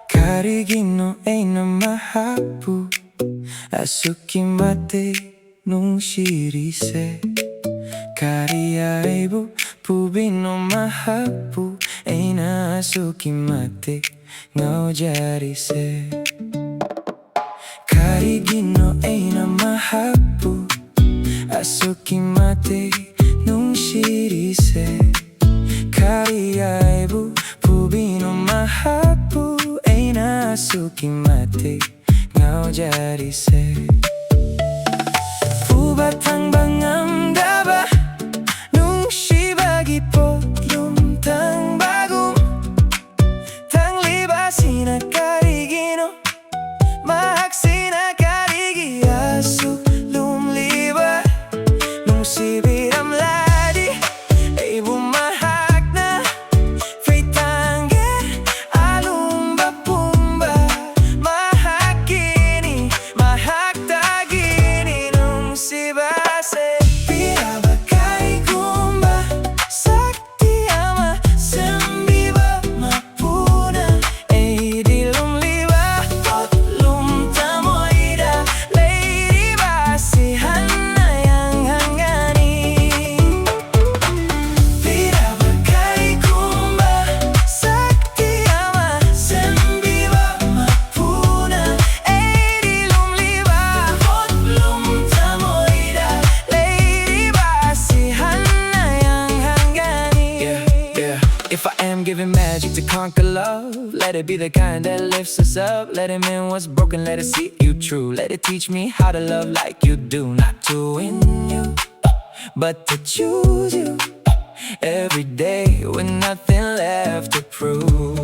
Carigino ay namahapu Asuki mate nung shirise Kariaibu pubino mahapu Ay na asuki mate ngao jarise Carigino ay namahapu Asuki mate nung shirise Kariaibu pubino mahapu Asuki mate ngao jarise Pubatang bangamdaba nung shibagi po yung tang bagum Tang libasin na karigino Mahaksin na karigi Asu lumliba nung sibiram ladi Ay bumahak na fritange alumba pumba Mahakini, mahaktagini nung sibase Pirabakay kumba sakti ama sembiba mapuna Ay dilumliba pot lumtamoida Lady basihan na yang hangani Pirabakay kumba sakti ama sembiba mapuna Ay dilumliba pot lumtamoida Lady basihan na yang hangani If I am giving magic to conquer love, let it be the kind that lifts us up. Let it mend what's broken, let it see you true. Let it teach me how to love like you do. Not to win you, but to choose you every day with nothing left to prove.